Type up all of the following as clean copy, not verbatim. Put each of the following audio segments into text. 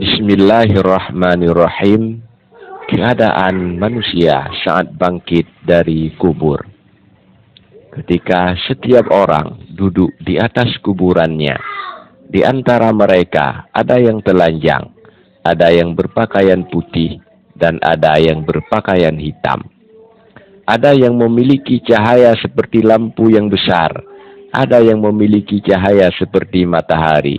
Bismillahirrahmanirrahim. Keadaan manusia saat bangkit dari kubur. Ketika setiap orang duduk di atas kuburannya, di antara mereka ada yang telanjang, ada yang berpakaian putih, dan ada yang berpakaian hitam. Ada yang memiliki cahaya seperti lampu yang besar, ada yang memiliki cahaya seperti matahari.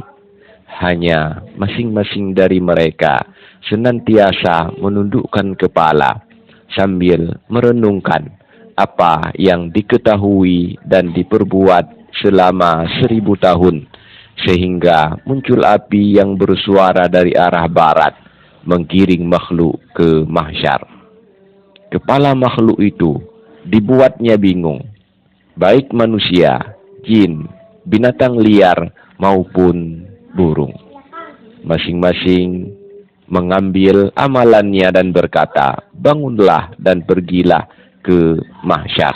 Hanya masing-masing dari mereka senantiasa menundukkan kepala sambil merenungkan apa yang diketahui dan diperbuat selama 1000 tahun, sehingga muncul api yang bersuara dari arah barat menggiring makhluk ke mahsyar. Kepala makhluk itu dibuatnya bingung, baik manusia, jin, binatang liar maupun burung. Masing-masing mengambil amalannya dan berkata, bangunlah dan pergilah ke mahsyar.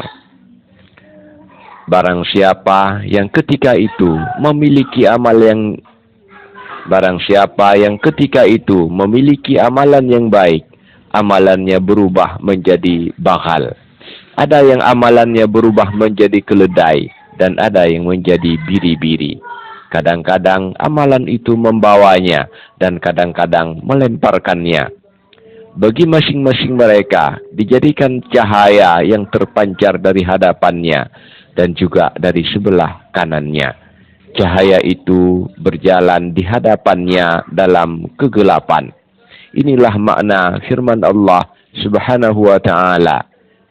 Barang siapa yang ketika itu memiliki amalan yang baik, amalannya berubah menjadi bakhal. Ada yang amalannya berubah menjadi keledai, dan ada yang menjadi biri-biri. Kadang-kadang amalan itu membawanya dan kadang-kadang melemparkannya. Bagi masing-masing mereka dijadikan cahaya yang terpancar dari hadapannya dan juga dari sebelah kanannya. Cahaya itu berjalan di hadapannya dalam kegelapan. Inilah makna firman Allah Subhanahu wa ta'ala.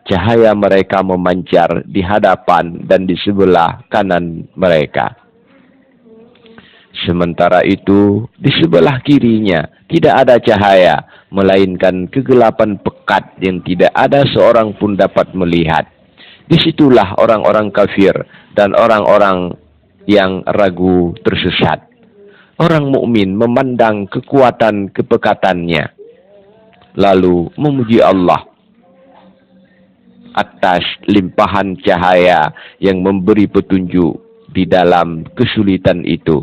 Cahaya mereka memancar di hadapan dan di sebelah kanan mereka. Sementara itu, di sebelah kirinya tidak ada cahaya, melainkan kegelapan pekat yang tidak ada seorang pun dapat melihat. Disitulah orang-orang kafir dan orang-orang yang ragu tersesat. Orang mukmin memandang kekuatan kepekatannya, lalu memuji Allah atas limpahan cahaya yang memberi petunjuk di dalam kesulitan itu.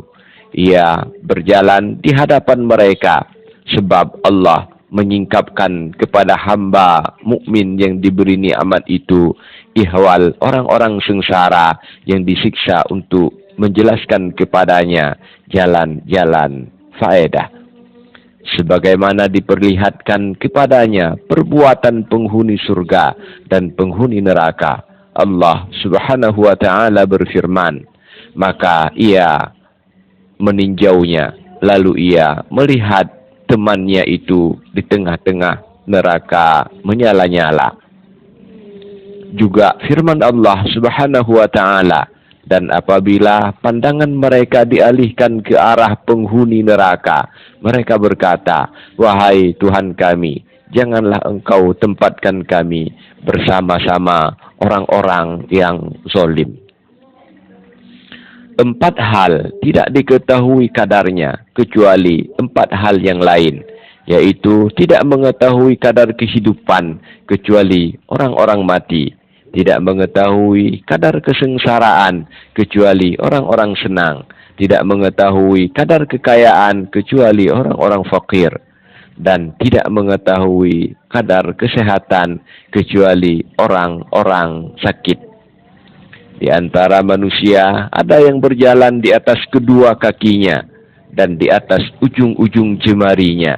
Ia berjalan di hadapan mereka sebab Allah menyingkapkan kepada hamba mukmin yang diberi nikmat itu ihwal orang-orang sengsara yang disiksa untuk menjelaskan kepadanya jalan-jalan faedah. Sebagaimana diperlihatkan kepadanya perbuatan penghuni surga dan penghuni neraka. Allah Subhanahu wa ta'ala berfirman, maka ia meninjaunya, lalu ia melihat temannya itu di tengah-tengah neraka menyala-nyala. Juga firman Allah Subhanahu wa ta'ala, dan apabila pandangan mereka dialihkan ke arah penghuni neraka, mereka berkata, wahai Tuhan kami, janganlah engkau tempatkan kami bersama-sama orang-orang yang zalim. 4 hal tidak diketahui kadarnya kecuali 4 hal yang lain, yaitu tidak mengetahui kadar kehidupan kecuali orang-orang mati, tidak mengetahui kadar kesengsaraan kecuali orang-orang senang, tidak mengetahui kadar kekayaan kecuali orang-orang fakir, dan tidak mengetahui kadar kesehatan kecuali orang-orang sakit. Di antara manusia ada yang berjalan di atas kedua kakinya dan di atas ujung-ujung jemarinya.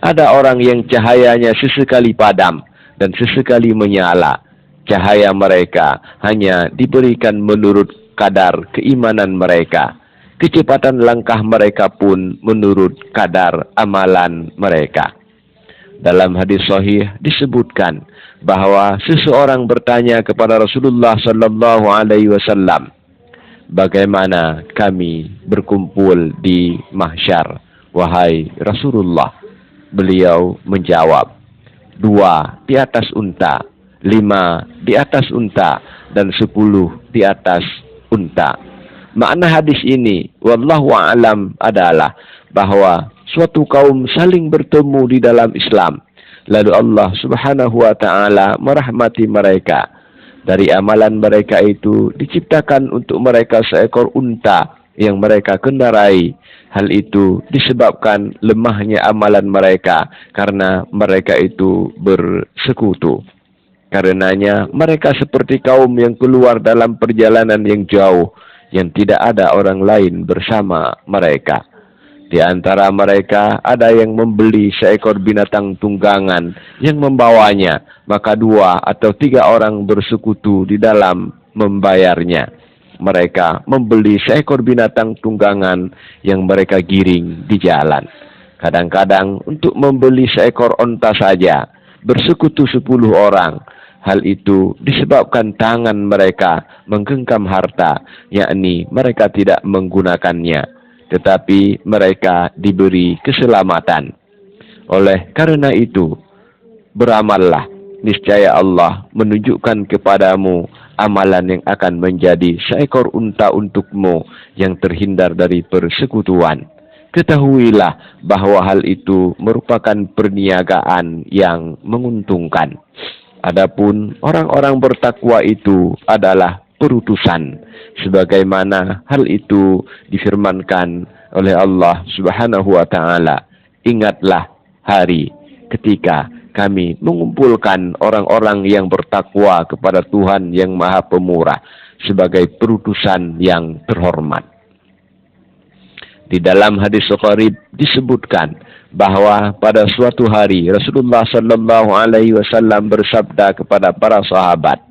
Ada orang yang cahayanya sesekali padam dan sesekali menyala. Cahaya mereka hanya diberikan menurut kadar keimanan mereka. Kecepatan langkah mereka pun menurut kadar amalan mereka. Dalam hadis sahih disebutkan bahwa seseorang bertanya kepada Rasulullah sallallahu alaihi wasallam, bagaimana kami berkumpul di mahsyar, wahai Rasulullah? Beliau menjawab, 2 di atas unta, 5 di atas unta, dan 10 di atas unta. Makna hadis ini, wallahu a'lam, adalah bahwa suatu kaum saling bertemu di dalam Islam. Lalu Allah Subhanahu wa ta'ala merahmati mereka. Dari amalan mereka itu diciptakan untuk mereka seekor unta yang mereka kendarai. Hal itu disebabkan lemahnya amalan mereka karena mereka itu bersekutu. Karenanya mereka seperti kaum yang keluar dalam perjalanan yang jauh yang tidak ada orang lain bersama mereka. Di antara mereka ada yang membeli seekor binatang tunggangan yang membawanya, maka 2 atau 3 orang bersekutu di dalam membayarnya. Mereka membeli seekor binatang tunggangan yang mereka giring di jalan. Kadang-kadang untuk membeli seekor onta saja bersekutu 10 orang. Hal itu disebabkan tangan mereka menggenggam harta, yakni mereka tidak menggunakannya, tetapi mereka diberi keselamatan. Oleh karena itu, beramallah, niscaya Allah menunjukkan kepadamu amalan yang akan menjadi seekor unta untukmu yang terhindar dari persekutuan. Ketahuilah bahwa hal itu merupakan perniagaan yang menguntungkan. Adapun orang-orang bertakwa itu adalah perutusan, sebagaimana hal itu difirmankan oleh Allah Subhanahu wa taala. Ingatlah hari ketika kami mengumpulkan orang-orang yang bertakwa kepada Tuhan yang Maha Pemurah sebagai perutusan yang terhormat. Di dalam hadis Bukhari disebutkan bahwa pada suatu hari Rasulullah sallallahu alaihi wasallam bersabda kepada para sahabat,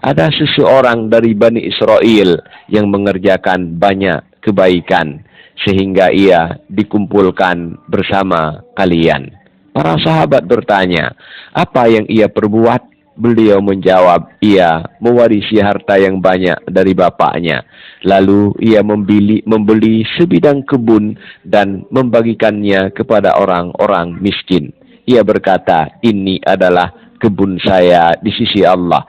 ada seseorang dari Bani Israel yang mengerjakan banyak kebaikan sehingga ia dikumpulkan bersama kalian. Para sahabat bertanya, apa yang ia perbuat? Beliau menjawab, ia mewarisi harta yang banyak dari bapaknya. Lalu ia membeli sebidang kebun dan membagikannya kepada orang-orang miskin. Ia berkata, ini adalah kebun saya di sisi Allah.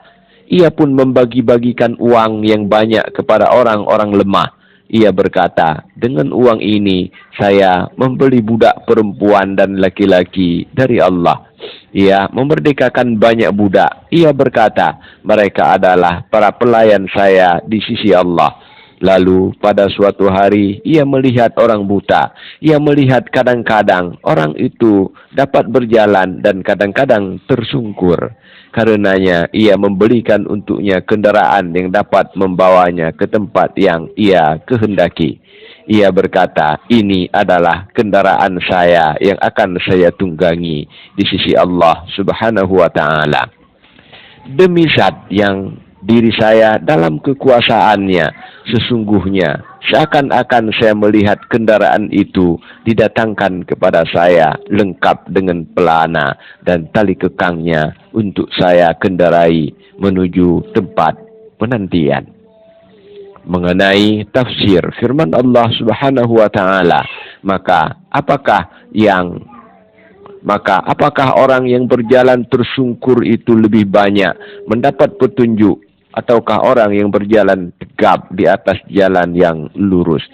Ia pun membagi-bagikan uang yang banyak kepada orang-orang lemah. Ia berkata, dengan uang ini saya membeli budak perempuan dan laki-laki dari Allah. Ia memerdekakan banyak budak. Ia berkata, mereka adalah para pelayan saya di sisi Allah. Lalu pada suatu hari ia melihat orang buta. Ia melihat kadang-kadang orang itu dapat berjalan dan kadang-kadang tersungkur. Karenanya ia membelikan untuknya kendaraan yang dapat membawanya ke tempat yang ia kehendaki. Ia berkata, ini adalah kendaraan saya yang akan saya tunggangi di sisi Allah Subhanahu wa ta'ala. Demi zat yang diri saya dalam kekuasaannya, sesungguhnya seakan-akan saya melihat kendaraan itu didatangkan kepada saya lengkap dengan pelana dan tali kekangnya untuk saya kendarai menuju tempat penantian. Mengenai tafsir firman Allah Subhanahu wa taala, maka apakah orang yang berjalan tersungkur itu lebih banyak mendapat petunjuk ataukah orang yang berjalan tegap di atas jalan yang lurus?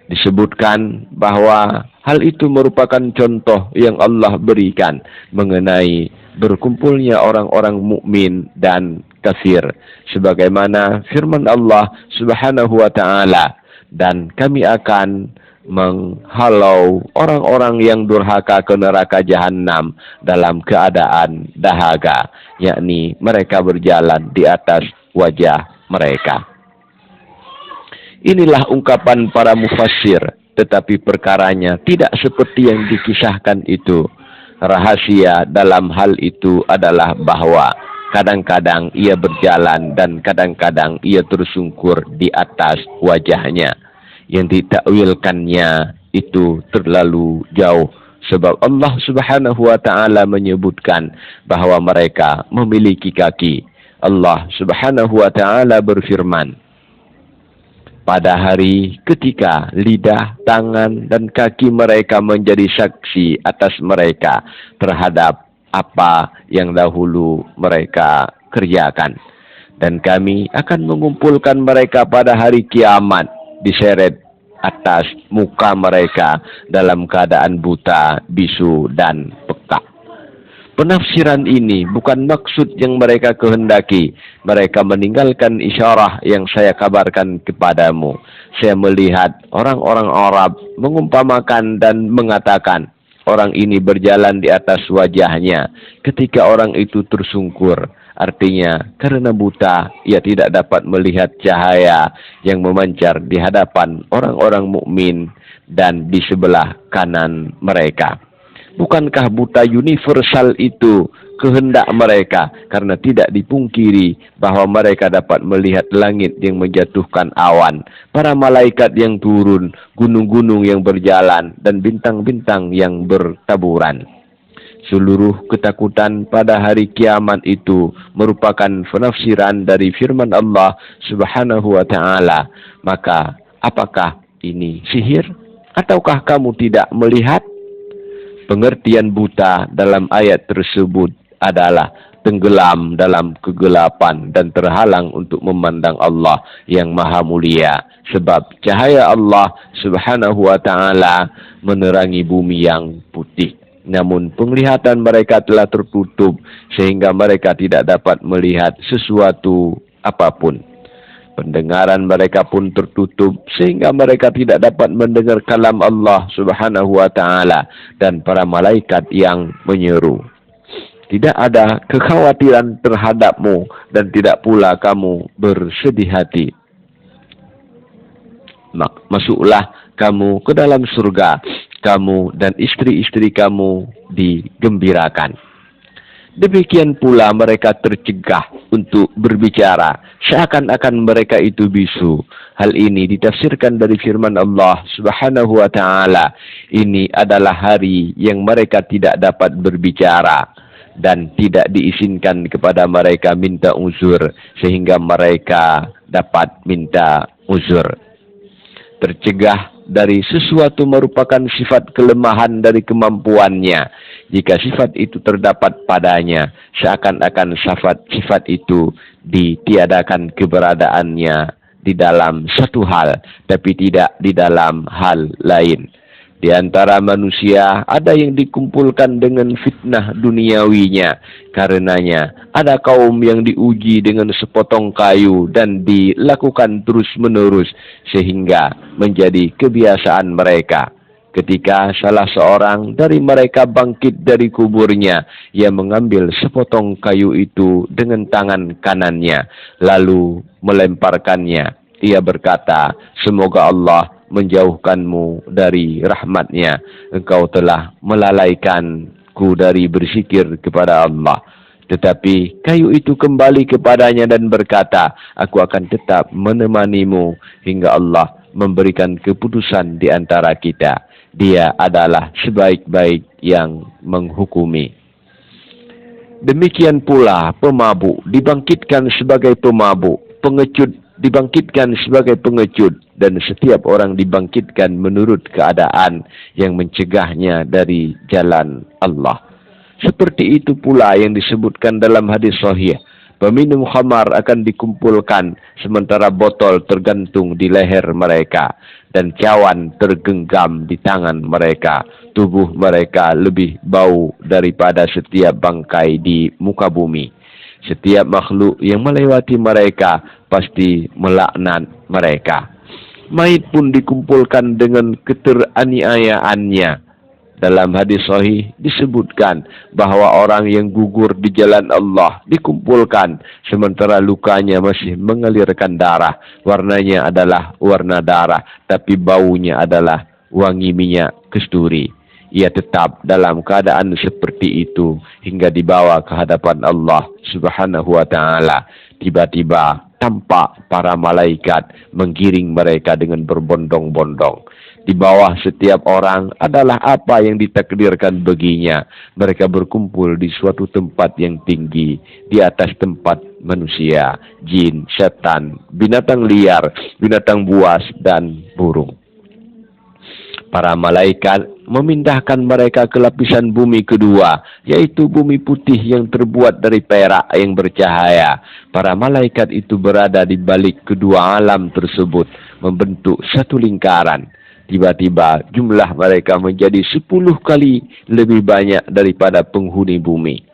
Disebutkan bahwa hal itu merupakan contoh yang Allah berikan mengenai berkumpulnya orang-orang mukmin dan kafir, sebagaimana firman Allah Subhanahu wa taala, dan kami akan menghalau orang-orang yang durhaka ke neraka jahanam dalam keadaan dahaga, yakni mereka berjalan di atas wajah mereka. Inilah ungkapan para mufassir, tetapi perkaranya tidak seperti yang dikisahkan itu. Rahasia dalam hal itu adalah bahwa kadang-kadang ia berjalan dan kadang-kadang ia tersungkur di atas wajahnya. Yang ditakwilkannya itu terlalu jauh, sebab Allah Subhanahu wa taala menyebutkan bahwa mereka memiliki kaki. Allah Subhanahu wa taala berfirman, pada hari ketika lidah, tangan, dan kaki mereka menjadi saksi atas mereka terhadap apa yang dahulu mereka kerjakan. Dan kami akan mengumpulkan mereka pada hari kiamat diseret atas muka mereka dalam keadaan buta, bisu, dan peka. Penafsiran ini bukan maksud yang mereka kehendaki. Mereka meninggalkan isyarah yang saya kabarkan kepadamu. Saya melihat orang-orang Arab mengumpamakan dan mengatakan, orang ini berjalan di atas wajahnya ketika orang itu tersungkur. Artinya, karena buta, ia tidak dapat melihat cahaya yang memancar di hadapan orang-orang mukmin dan di sebelah kanan mereka. Bukankah buta universal itu kehendak mereka? Karena tidak dipungkiri bahwa mereka dapat melihat langit yang menjatuhkan awan, para malaikat yang turun, gunung-gunung yang berjalan, dan bintang-bintang yang bertaburan. Seluruh ketakutan pada hari kiamat itu merupakan penafsiran dari firman Allah Subhanahu wa ta'ala. Maka, apakah ini sihir? Ataukah kamu tidak melihat? Pengertian buta dalam ayat tersebut adalah tenggelam dalam kegelapan dan terhalang untuk memandang Allah yang maha mulia. Sebab cahaya Allah Subhanahu wa ta'ala menerangi bumi yang putih. Namun penglihatan mereka telah tertutup sehingga mereka tidak dapat melihat sesuatu apapun. Pendengaran mereka pun tertutup sehingga mereka tidak dapat mendengar kalam Allah Subhanahu wa ta'ala dan para malaikat yang menyeru. Tidak ada kekhawatiran terhadapmu dan tidak pula kamu bersedih hati. Masuklah kamu ke dalam surga, kamu dan istri-istri kamu digembirakan. Demikian pula mereka tercegah untuk berbicara, seakan-akan mereka itu bisu. Hal ini ditafsirkan dari firman Allah Subhanahu wa ta'ala. Ini adalah hari yang mereka tidak dapat berbicara dan tidak diizinkan kepada mereka minta uzur sehingga mereka dapat minta uzur. Tercegah dari sesuatu merupakan sifat kelemahan dari kemampuannya. Jika sifat itu terdapat padanya, seakan-akan sifat itu ditiadakan keberadaannya di dalam satu hal, tapi tidak di dalam hal lain. Di antara manusia ada yang dikumpulkan dengan fitnah duniawinya. Karenanya ada kaum yang diuji dengan sepotong kayu dan dilakukan terus-menerus sehingga menjadi kebiasaan mereka. Ketika salah seorang dari mereka bangkit dari kuburnya, ia mengambil sepotong kayu itu dengan tangan kanannya, lalu melemparkannya. Ia berkata, semoga Allah menjauhkanmu dari rahmatnya. Engkau telah melalaikanku dari berzikir kepada Allah. Tetapi kayu itu kembali kepadanya dan berkata, aku akan tetap menemanimu hingga Allah memberikan keputusan di antara kita. Dia adalah sebaik-baik yang menghukumi. Demikian pula pemabuk dibangkitkan sebagai pemabuk, pengecut dibangkitkan sebagai pengecut, dan setiap orang dibangkitkan menurut keadaan yang mencegahnya dari jalan Allah. Seperti itu pula yang disebutkan dalam hadis sahih. Peminum khamar akan dikumpulkan sementara botol tergantung di leher mereka dan cawan tergenggam di tangan mereka. Tubuh mereka lebih bau daripada setiap bangkai di muka bumi. Setiap makhluk yang melewati mereka pasti melaknat mereka. Mayit pun dikumpulkan dengan keteraniayaannya. Dalam hadis sahih disebutkan bahwa orang yang gugur di jalan Allah dikumpulkan sementara lukanya masih mengalirkan darah. Warnanya adalah warna darah, tapi baunya adalah wangi minyak kasturi. Ia tetap dalam keadaan seperti itu hingga dibawa ke hadapan Allah Subhanahu wa ta'ala. Tiba-tiba tampak para malaikat menggiring mereka dengan berbondong-bondong. Di bawah setiap orang adalah apa yang ditakdirkan baginya. Mereka berkumpul di suatu tempat yang tinggi, di atas tempat manusia, jin, setan, binatang liar, binatang buas, dan burung. Para malaikat memindahkan mereka ke lapisan bumi kedua, yaitu bumi putih yang terbuat dari perak yang bercahaya. Para malaikat itu berada di balik kedua alam tersebut, membentuk satu lingkaran. Tiba-tiba jumlah mereka menjadi 10 kali lebih banyak daripada penghuni bumi.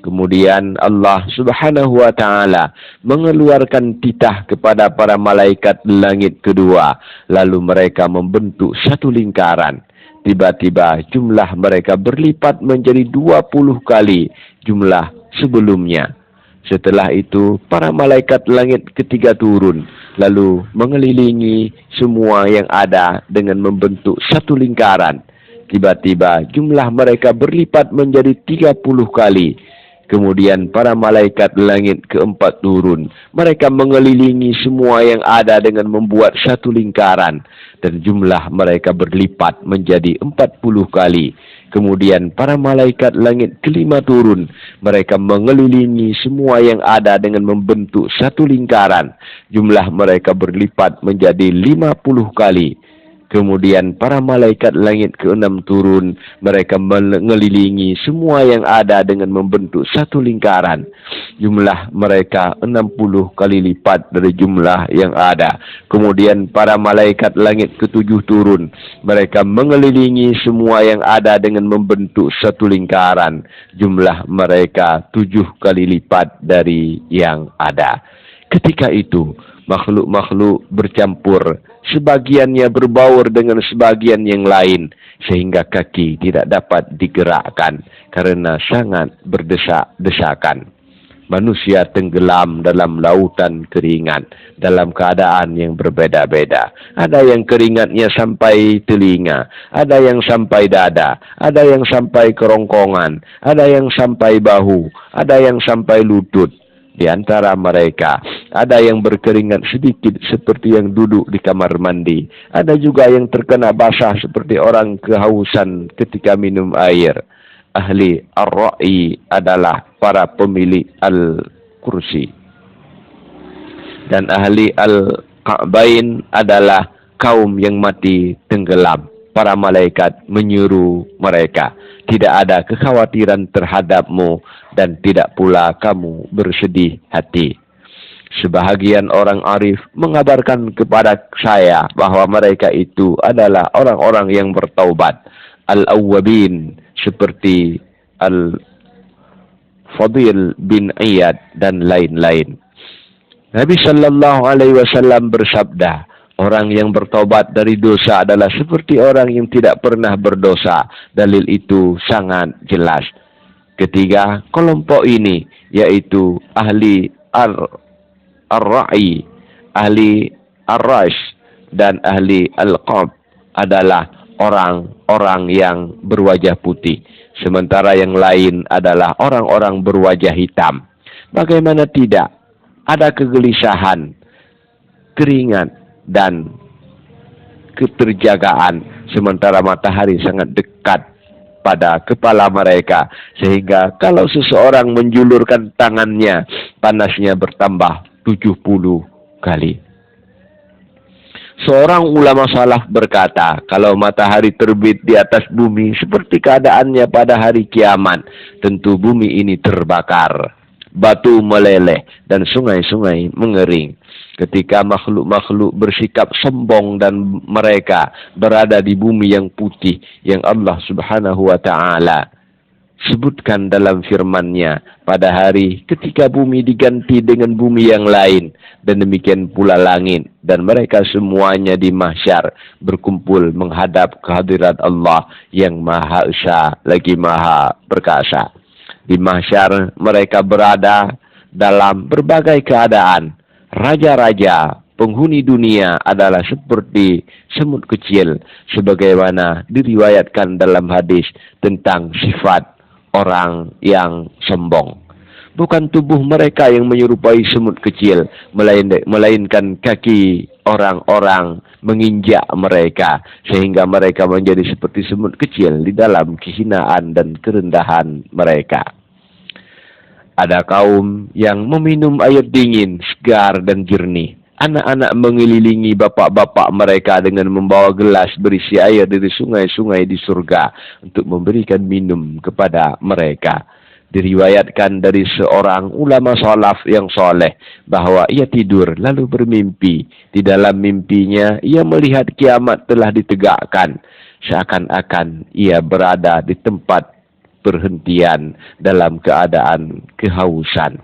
Kemudian Allah Subhanahu wa Ta'ala mengeluarkan titah kepada para malaikat langit kedua. Lalu mereka membentuk satu lingkaran. Tiba-tiba jumlah mereka berlipat menjadi 20 kali jumlah sebelumnya. Setelah itu, para malaikat langit ketiga turun. Lalu mengelilingi semua yang ada dengan membentuk satu lingkaran. Tiba-tiba jumlah mereka berlipat menjadi 30 kali. Kemudian para malaikat langit keempat turun. Mereka mengelilingi semua yang ada dengan membuat satu lingkaran. Dan jumlah mereka berlipat menjadi 40 kali. Kemudian para malaikat langit kelima turun. Mereka mengelilingi semua yang ada dengan membentuk satu lingkaran. Jumlah mereka berlipat menjadi 50 kali. Kemudian para malaikat langit keenam turun. Mereka mengelilingi semua yang ada dengan membentuk satu lingkaran. Jumlah mereka 60 kali lipat dari jumlah yang ada. Kemudian para malaikat langit ketujuh turun. Mereka mengelilingi semua yang ada dengan membentuk satu lingkaran. Jumlah mereka 7 kali lipat dari yang ada. Ketika itu, makhluk-makhluk bercampur. Sebagiannya berbaur dengan sebagian yang lain. Sehingga kaki tidak dapat digerakkan karena sangat berdesak-desakan. Manusia tenggelam dalam lautan keringat. Dalam keadaan yang berbeda-beda. Ada yang keringatnya sampai telinga. Ada yang sampai dada. Ada yang sampai kerongkongan. Ada yang sampai bahu. Ada yang sampai lutut. Di antara mereka, ada yang berkeringat sedikit seperti yang duduk di kamar mandi. Ada juga yang terkena basah seperti orang kehausan ketika minum air. Ahli ar-ra'i adalah para pemilik al-kursi. Dan ahli al-ka'bain adalah kaum yang mati tenggelam. Para malaikat menyuruh mereka, tidak ada kekhawatiran terhadapmu dan tidak pula kamu bersedih hati. Sebahagian orang arif mengabarkan kepada saya bahwa mereka itu adalah orang-orang yang bertaubat. Al-awwabin seperti Al-Fadil bin Iyad dan lain-lain. Nabi sallallahu alaihi wasallam bersabda, orang yang bertobat dari dosa adalah seperti orang yang tidak pernah berdosa. Dalil itu sangat jelas. Ketiga, kelompok ini yaitu ahli ar-ra'i, ahli ar-rash, dan ahli al-qab adalah orang-orang yang berwajah putih. Sementara yang lain adalah orang-orang berwajah hitam. Bagaimana tidak? Ada kegelisahan, keringat, dan keterjagaan sementara matahari sangat dekat pada kepala mereka, sehingga kalau seseorang menjulurkan tangannya, panasnya bertambah 70 kali. Seorang ulama salaf berkata, kalau matahari terbit di atas bumi seperti keadaannya pada hari kiamat, tentu bumi ini terbakar, batu meleleh, dan sungai-sungai mengering. Ketika makhluk-makhluk bersikap sombong dan mereka berada di bumi yang putih yang Allah Subhanahu wa Ta'ala sebutkan dalam firman-Nya, pada hari ketika bumi diganti dengan bumi yang lain, dan demikian pula langit, dan mereka semuanya di mahsyar berkumpul menghadap kehadirat Allah yang Maha Esa lagi Maha Perkasa. Di mahsyar mereka berada dalam berbagai keadaan. Raja-raja penghuni dunia adalah seperti semut kecil, sebagaimana diriwayatkan dalam hadis tentang sifat orang yang sombong. Bukan tubuh mereka yang menyerupai semut kecil, melainkan kaki orang-orang menginjak mereka, sehingga mereka menjadi seperti semut kecil di dalam kehinaan dan kerendahan mereka. Ada kaum yang meminum air dingin, segar dan jernih. Anak-anak mengelilingi bapak-bapak mereka dengan membawa gelas berisi air dari sungai-sungai di surga untuk memberikan minum kepada mereka. Diriwayatkan dari seorang ulama salaf yang soleh bahawa ia tidur lalu bermimpi. Di dalam mimpinya ia melihat kiamat telah ditegakkan. Seakan-akan ia berada di tempat perhentian dalam keadaan kehausan.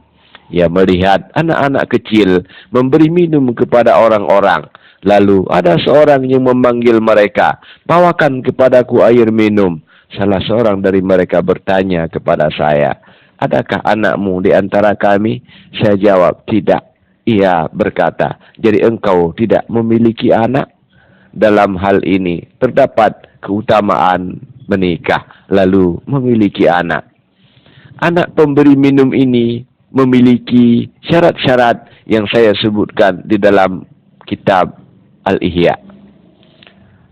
Ia melihat anak-anak kecil memberi minum kepada orang-orang. Lalu ada seorang yang memanggil mereka, "Bawakan kepadaku air minum." Salah seorang dari mereka bertanya kepada saya, "Adakah anakmu di antara kami?" Saya jawab, "Tidak." Ia berkata, "Jadi engkau tidak memiliki anak?" Dalam hal ini terdapat keutamaan menikah lalu memiliki anak. Anak pemberi minum ini memiliki syarat-syarat yang saya sebutkan di dalam kitab Al-Ihya.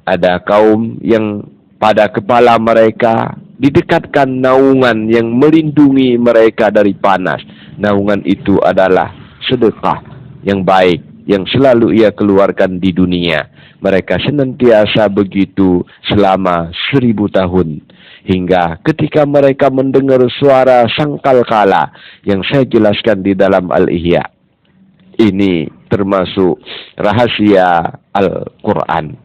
Ada kaum yang pada kepala mereka didekatkan naungan yang melindungi mereka dari panas. Naungan itu adalah sedekah yang baik yang selalu ia keluarkan di dunia. Mereka senantiasa begitu selama 1000 tahun. Hingga ketika mereka mendengar suara sangkakala yang saya jelaskan di dalam Al-Ihya. Ini termasuk rahasia Al-Quran.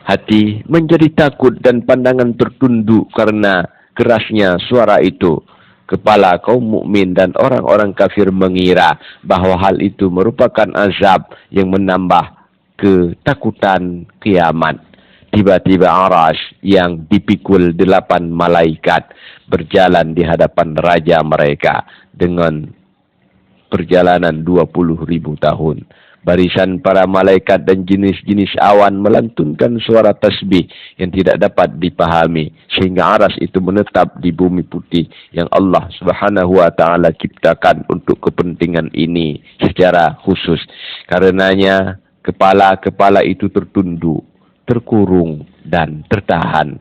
Hati menjadi takut dan pandangan tertunduk karena kerasnya suara itu. Kepala kaum mukmin dan orang-orang kafir mengira bahawa hal itu merupakan azab yang menambah ketakutan kiamat. Tiba-tiba Arash yang dipikul 8 malaikat berjalan di hadapan raja mereka dengan perjalanan 20.000 tahun. Barisan para malaikat dan jenis-jenis awan melantunkan suara tasbih yang tidak dapat dipahami sehingga aras itu menetap di bumi putih yang Allah Subhanahu wa taala ciptakan untuk kepentingan ini secara khusus. Karenanya kepala-kepala itu tertunduk, terkurung dan tertahan.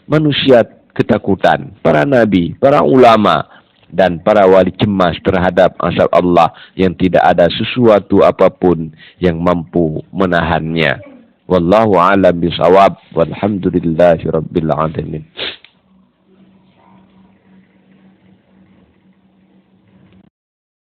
Manusia ketakutan, para nabi, para ulama dan para wali cemas terhadap azab Allah yang tidak ada sesuatu apapun yang mampu menahannya. Wallahu a'lam bishawab. Walhamdulillahi rabbil alamin.